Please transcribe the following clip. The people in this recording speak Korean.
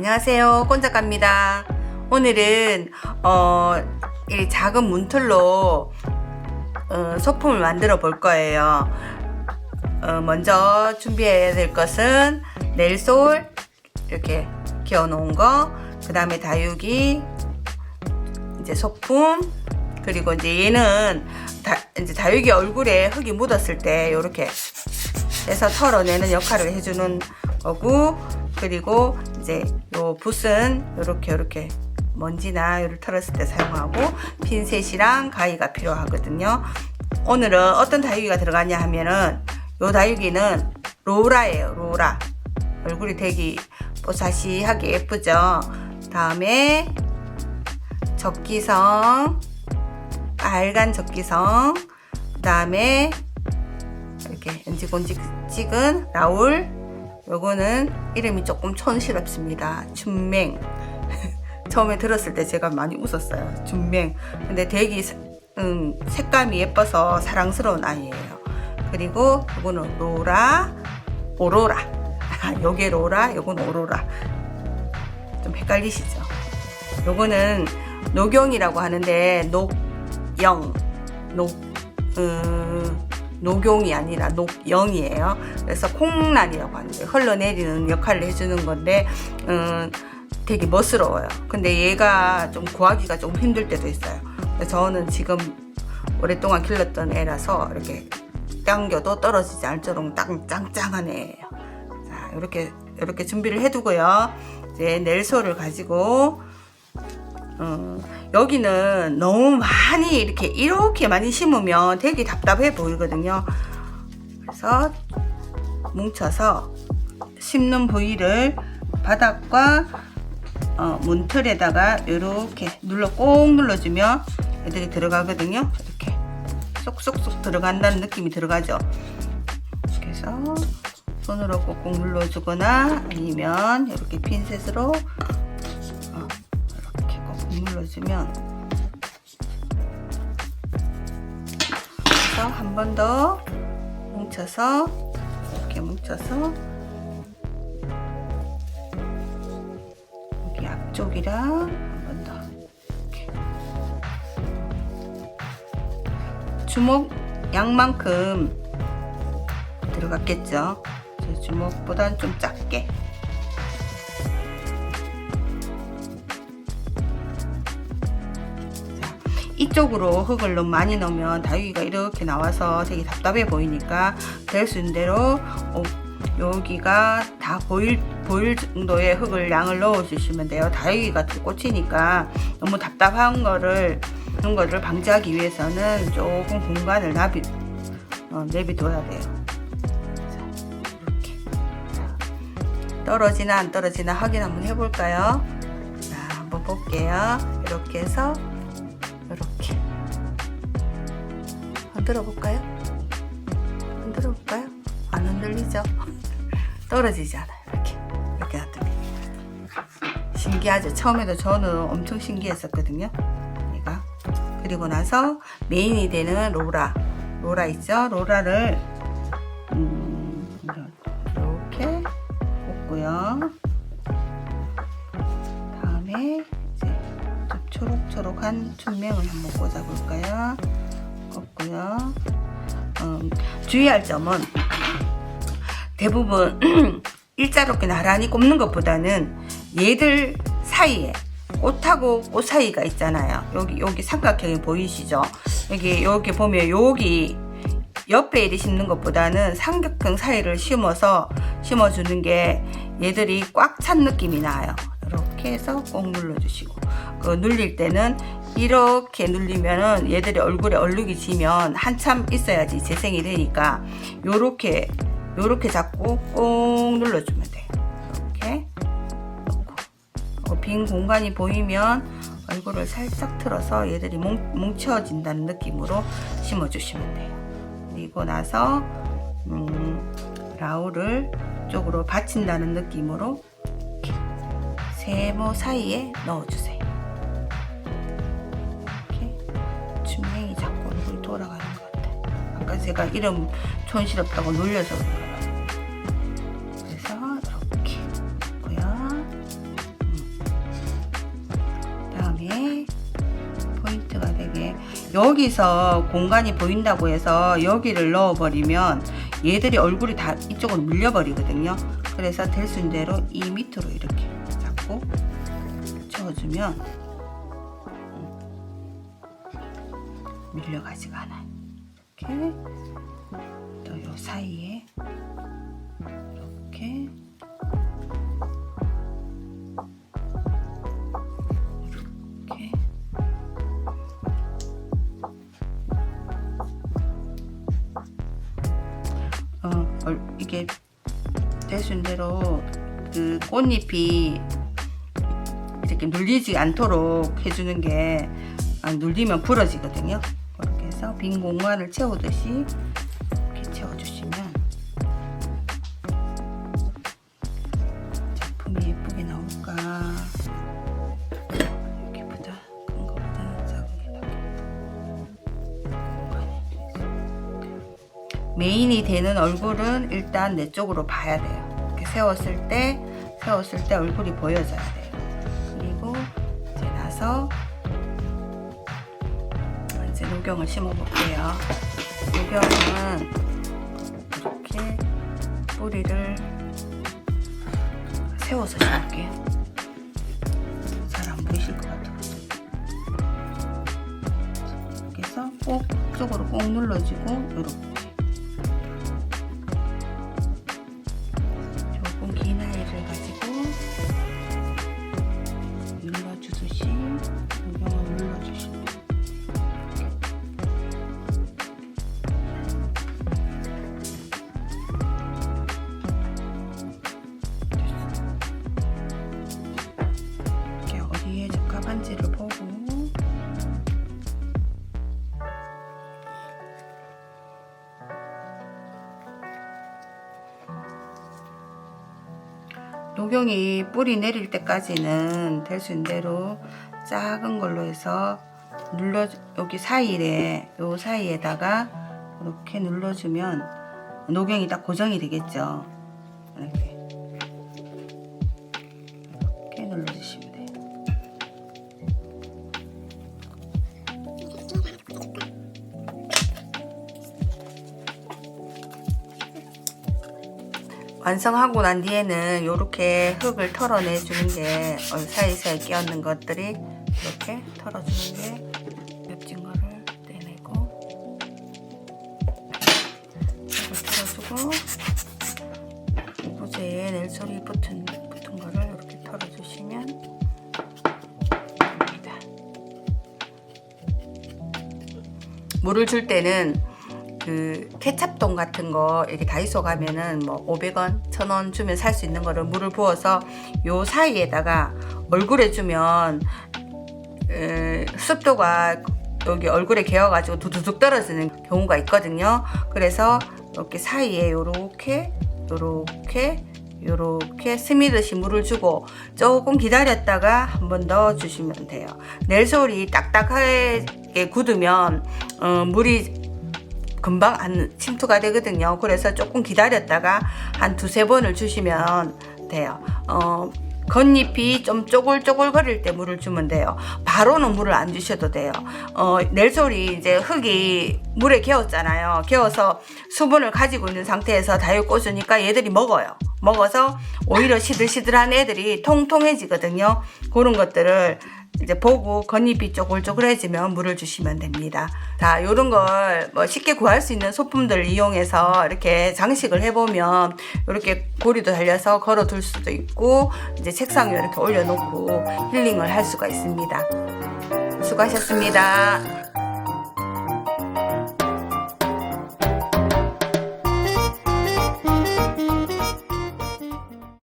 안녕하세요, 꼰작가입니다. 오늘은 이 작은 문틀로 소품을 만들어 볼 거예요. 먼저 준비해야 될 것은 넬솔 이렇게 끼워 놓은 거, 그 다음에 다육이, 이제 소품, 그리고 이제 얘는 이제 다육이 얼굴에 흙이 묻었을 때 이렇게 해서 털어내는 역할을 해주는 거고, 그리고 이제 요 붓은 요렇게 먼지나 요를 털었을 때 사용하고, 핀셋이랑 가위가 필요하거든요. 오늘은 어떤 다육이가 들어가냐 하면은 요 다육이는 로라예요. 로라. 얼굴이 되게 뽀사시하게 예쁘죠. 다음에 적기성, 빨간 적기성, 그 다음에 이렇게 연지곤지 찍은 라울. 요거는 이름이 조금 촌스럽습니다. 준맹. 처음에 들었을 때 제가 많이 웃었어요. 준맹. 근데 되게 색감이 예뻐서 사랑스러운 아이예요. 그리고 요거는 로라, 오로라. 요게 로라, 요건 오로라. 좀 헷갈리시죠? 요거는 녹용이라고 하는데 녹용이 아니라 녹영이에요. 그래서 콩란이라고 하는데 흘러내리는 역할을 해주는 건데 되게 멋스러워요. 근데 얘가 좀 구하기가 좀 힘들 때도 있어요. 저는 지금 오랫동안 길렀던 애라서 이렇게 당겨도 떨어지지 않을 정도로 짱짱한 애예요. 자, 이렇게 준비를 해두고요. 이제 넬솔을 가지고 여기는 너무 많이 이렇게 많이 심으면 되게 답답해 보이거든요. 그래서 뭉쳐서 심는 부위를 바닥과 문틀에다가 이렇게 꼭 눌러주면 애들이 들어가거든요. 이렇게 쏙쏙쏙 들어간다는 느낌이 들어가죠. 그래서 손으로 꼭꼭 눌러주거나 아니면 이렇게 핀셋으로 눌러주면, 그래서 한 번 더 뭉쳐서 이렇게 뭉쳐서 여기 앞쪽이랑 한 번 더 이렇게 주먹 양만큼 들어갔겠죠. 제 주먹보다는 좀 작게. 이쪽으로 흙을 너무 많이 넣으면 다육이가 이렇게 나와서 되게 답답해 보이니까 될 수 있는 대로 여기가 다 보일 정도의 흙을 양을 넣어 주시면 돼요. 다육이가 꽂히니까 너무 답답한 거를 방지하기 위해서는 조금 공간을 내비둬야 돼요. 이렇게 떨어지나 안 떨어지나 확인 한번 해볼까요? 자, 한번 볼게요. 이렇게 해서 이렇게 흔들어 볼까요? 안 흔들리죠? 떨어지지 않아요. 이렇게 놔둡니다. 신기하죠? 처음에도 저는 엄청 신기했었거든요. 얘가. 그리고 나서 메인이 되는 로라 있죠? 로라를 이렇게 꽂고요. 다음에 초록초록한 춘맹을 한번 꽂아볼까요? 꽂고요. 주의할 점은 대부분 일자롭게 나란히 꼽는 것보다는 얘들 사이에 꽃하고 꽃 사이가 있잖아요. 여기 삼각형이 보이시죠? 여기 보면 여기 옆에 이리 심는 것보다는 삼각형 사이를 심어주는 게 얘들이 꽉 찬 느낌이 나요. 이렇게 해서 꼭 눌러주시고, 눌릴 때는 이렇게 눌리면은 얘들이 얼굴에 얼룩이 지면 한참 있어야지 재생이 되니까 요렇게 잡고 꼭 눌러주면 돼요. 이렇게 놓고, 빈 공간이 보이면 얼굴을 살짝 틀어서 얘들이 뭉쳐진다는 느낌으로 심어주시면 돼요. 그리고 나서 라울을 쪽으로 받친다는 느낌으로 세모 사이에 넣어주세요. 이렇게 주명이 자꾸 얼굴이 돌아가는 것 같아요. 아까 제가 이름 촌스럽다고 놀려서 그런가요. 그래서 이렇게 있고요. 여기서 공간이 보인다고 해서 여기를 넣어버리면 얘들이 얼굴이 다 이쪽으로 밀려버리거든요. 그래서 될 수 있는 대로 이 밑으로 이렇게 잡고 채워주면 밀려가지가 않아요. 이렇게 또 요 사이에 이렇게 이게 되신 대로 그 꽃잎이 이렇게 눌리지 않도록 해주는 게 눌리면 부러지거든요. 그렇게 해서 빈 공간을 채우듯이 이렇게 채워주시면 작품이 예쁘게 나올까. 여기보다 큰 거보다는 작은 게 메인이 되는 얼굴은 일단 내 쪽으로 봐야 돼요. 이렇게 세웠을 때 얼굴이 보여져야 돼요. 그리고 이제 나서 이제 녹용을 심어 볼게요. 녹용은 이렇게 뿌리를 세워서 심을게요. 잘 안 보이실 것 같아요. 이렇게 해서 꼭 쪽으로 꼭 눌러주고 이렇게 긴 아이를 가지고 눌러주듯이 녹용을 눌러주시면 이렇게 어디에 적합한지를 보고 녹용이 뿌리 내릴 때까지는 될 수 있는 대로 작은 걸로 해서 여기 사이에 요 사이에다가 이렇게 눌러주면 녹용이 딱 고정이 되겠죠. 이렇게 눌러주시면 돼요. 완성하고 난 뒤에는 이렇게 흙을 털어내 주는 게 사이사이 끼었는 것들이 이렇게 털어주는 게 겹친 거를 떼내고 흙을 털어주고 오브제에 넬소리 붙은 거를 이렇게 털어주시면 됩니다. 물을 줄 때는 그 케찹돈 같은 거 이렇게 다이소 가면은 뭐 500원, 1000원 주면 살 수 있는 거를 물을 부어서 요 사이에다가 얼굴에 주면 습도가 여기 얼굴에 개어가지고 두두둑 떨어지는 경우가 있거든요. 그래서 이렇게 사이에 요렇게 스미듯이 물을 주고 조금 기다렸다가 한번 넣어 주시면 돼요. 넬솔이 딱딱하게 굳으면 물이 금방 안 침투가 되거든요. 그래서 조금 기다렸다가 한 2-3번을 주시면 돼요. 겉잎이 좀 쪼글쪼글거릴 때 물을 주면 돼요. 바로는 물을 안 주셔도 돼요. 넬솔이 이제 흙이 물에 개었잖아요. 개어서 수분을 가지고 있는 상태에서 다육 꽂으니까 얘들이 먹어요. 먹어서 오히려 시들시들한 애들이 통통해지거든요. 그런 것들을 이제 보고 겉잎이 쪼글쪼글해지면 물을 주시면 됩니다. 자, 요런 걸 뭐 쉽게 구할 수 있는 소품들을 이용해서 이렇게 장식을 해보면 이렇게 고리도 달려서 걸어 둘 수도 있고 이제 책상에 이렇게 올려놓고 힐링을 할 수가 있습니다. 수고하셨습니다.